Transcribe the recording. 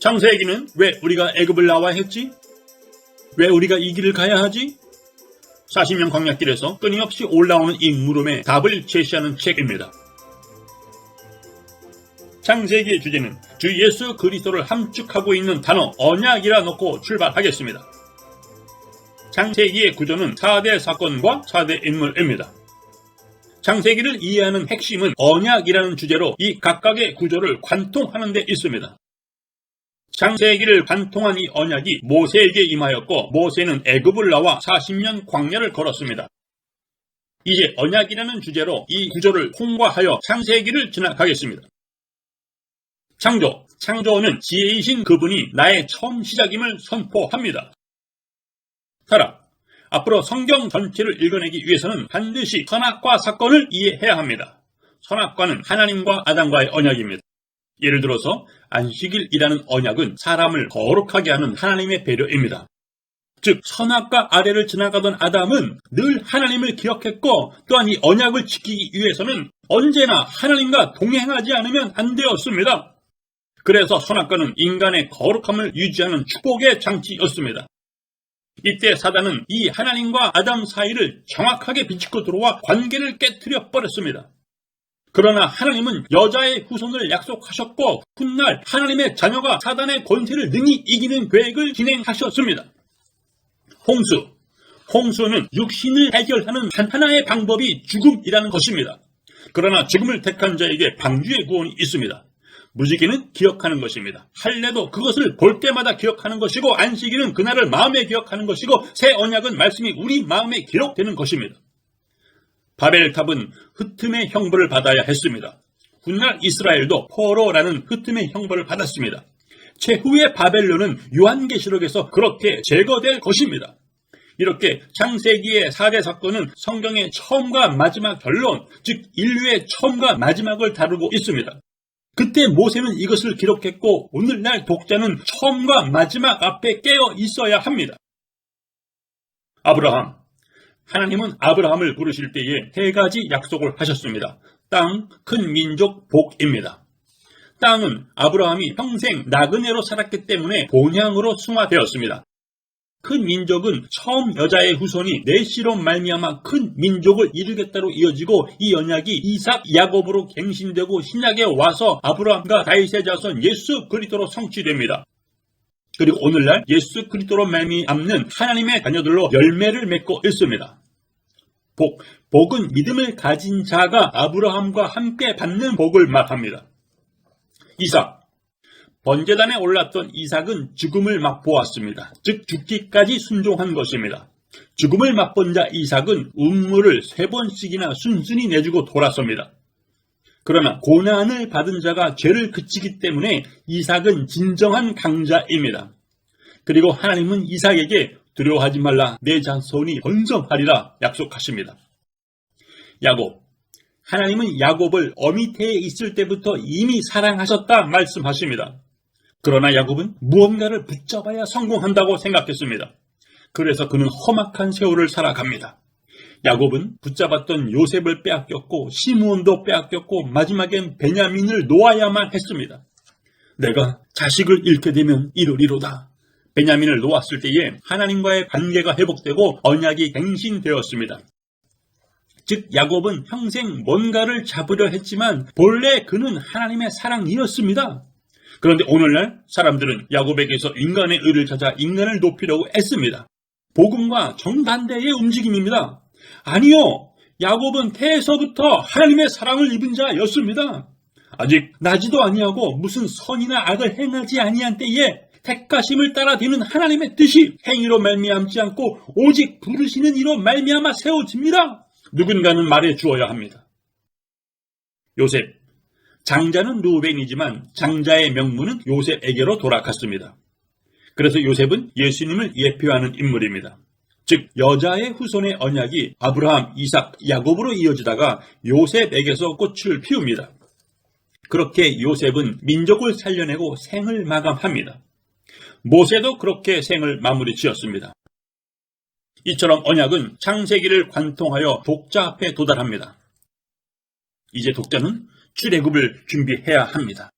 창세기는 왜 우리가 애굽을 나와야 했지? 왜 우리가 이 길을 가야 하지? 40년 광야길에서 끊임없이 올라오는 이 물음에 답을 제시하는 책입니다. 창세기의 주제는 주 예수 그리스도를 함축하고 있는 단어 언약이라 놓고 출발하겠습니다. 창세기의 구조는 4대 사건과 4대 인물입니다. 창세기를 이해하는 핵심은 언약이라는 주제로 이 각각의 구조를 관통하는 데 있습니다. 창세기를 관통한 이 언약이 모세에게 임하였고 모세는 애굽을 나와 40년 광야를 걸었습니다. 이제 언약이라는 주제로 이 구조를 통과하여 창세기를 지나가겠습니다. 창조는 지혜이신 그분이 나의 처음 시작임을 선포합니다. 타락, 앞으로 성경 전체를 읽어내기 위해서는 반드시 선악과 사건을 이해해야 합니다. 선악과는 하나님과 아담과의 언약입니다. 예를 들어서 안식일이라는 언약은 사람을 거룩하게 하는 하나님의 배려입니다. 즉 선악과 아래를 지나가던 아담은 늘 하나님을 기억했고 또한 이 언약을 지키기 위해서는 언제나 하나님과 동행하지 않으면 안 되었습니다. 그래서 선악과는 인간의 거룩함을 유지하는 축복의 장치였습니다. 이때 사단은 이 하나님과 아담 사이를 정확하게 비집고 들어와 관계를 깨트려 버렸습니다. 그러나 하나님은 여자의 후손을 약속하셨고 훗날 하나님의 자녀가 사단의 권세를 능히 이기는 계획을 진행하셨습니다. 홍수는 육신을 해결하는 하나의 방법이 죽음이라는 것입니다. 그러나 죽음을 택한 자에게 방주의 구원이 있습니다. 무지개는 기억하는 것입니다. 할례도 그것을 볼 때마다 기억하는 것이고 안식일은 그날을 마음에 기억하는 것이고 새 언약은 말씀이 우리 마음에 기록되는 것입니다. 바벨탑은 흩음의 형벌을 받아야 했습니다. 훗날 이스라엘도 포로라는 흩음의 형벌을 받았습니다. 최후의 바벨론은 요한계시록에서 그렇게 제거될 것입니다. 이렇게 창세기의 4대 사건은 성경의 처음과 마지막 결론, 즉 인류의 처음과 마지막을 다루고 있습니다. 그때 모세는 이것을 기록했고 오늘날 독자는 처음과 마지막 앞에 깨어 있어야 합니다. 아브라함. 하나님은 아브라함을 부르실 때에 세 가지 약속을 하셨습니다. 땅, 큰 민족, 복입니다. 땅은 아브라함이 평생 나그네로 살았기 때문에 본향으로 숭화되었습니다. 큰 민족은 처음 여자의 후손이 넷시로 말미암아 큰 민족을 이루겠다로 이어지고 이 언약이 이삭, 야곱으로 갱신되고 신약에 와서 아브라함과 다윗의 자손 예수 그리스도로 성취됩니다. 그리고 오늘날 예수 그리스도로 말미암는 하나님의 자녀들로 열매를 맺고 있습니다. 복은 믿음을 가진 자가 아브라함과 함께 받는 복을 말합니다. 이삭. 번제단에 올랐던 이삭은 죽음을 맛보았습니다. 즉 죽기까지 순종한 것입니다. 죽음을 맛본 자 이삭은 운물을 3번씩이나 순순히 내주고 돌았습니다. 그러나 고난을 받은 자가 죄를 그치기 때문에 이삭은 진정한 강자입니다. 그리고 하나님은 이삭에게 두려워하지 말라, 내 자손이 번성하리라 약속하십니다. 야곱. 하나님은 야곱을 어미태에 있을 때부터 이미 사랑하셨다 말씀하십니다. 그러나 야곱은 무언가를 붙잡아야 성공한다고 생각했습니다. 그래서 그는 험악한 세월을 살아갑니다. 야곱은 붙잡았던 요셉을 빼앗겼고 시므온도 빼앗겼고 마지막엔 베냐민을 놓아야만 했습니다. 내가 자식을 잃게 되면 이르리로다. 베냐민을 놓았을 때에 하나님과의 관계가 회복되고 언약이 갱신되었습니다. 즉 야곱은 평생 뭔가를 잡으려 했지만 본래 그는 하나님의 사랑이었습니다. 그런데 오늘날 사람들은 야곱에게서 인간의 의를 찾아 인간을 높이려고 애씁니다. 복음과 정반대의 움직임입니다. 아니요, 야곱은 태에서부터 하나님의 사랑을 입은 자였습니다. 아직 나지도 아니하고 무슨 선이나 악을 행하지 아니한 때에 택하심을 따라 되는 하나님의 뜻이 행위로 말미암지 않고 오직 부르시는 이로 말미암아 세워집니다. 누군가는 말해 주어야 합니다. 요셉. 장자는 루벤이지만 장자의 명문은 요셉에게로 돌아갔습니다. 그래서 요셉은 예수님을 예표하는 인물입니다. 즉 여자의 후손의 언약이 아브라함, 이삭, 야곱으로 이어지다가 요셉에게서 꽃을 피웁니다. 그렇게 요셉은 민족을 살려내고 생을 마감합니다. 모세도 그렇게 생을 마무리 지었습니다. 이처럼 언약은 창세기를 관통하여 독자 앞에 도달합니다. 이제 독자는 출애굽을 준비해야 합니다.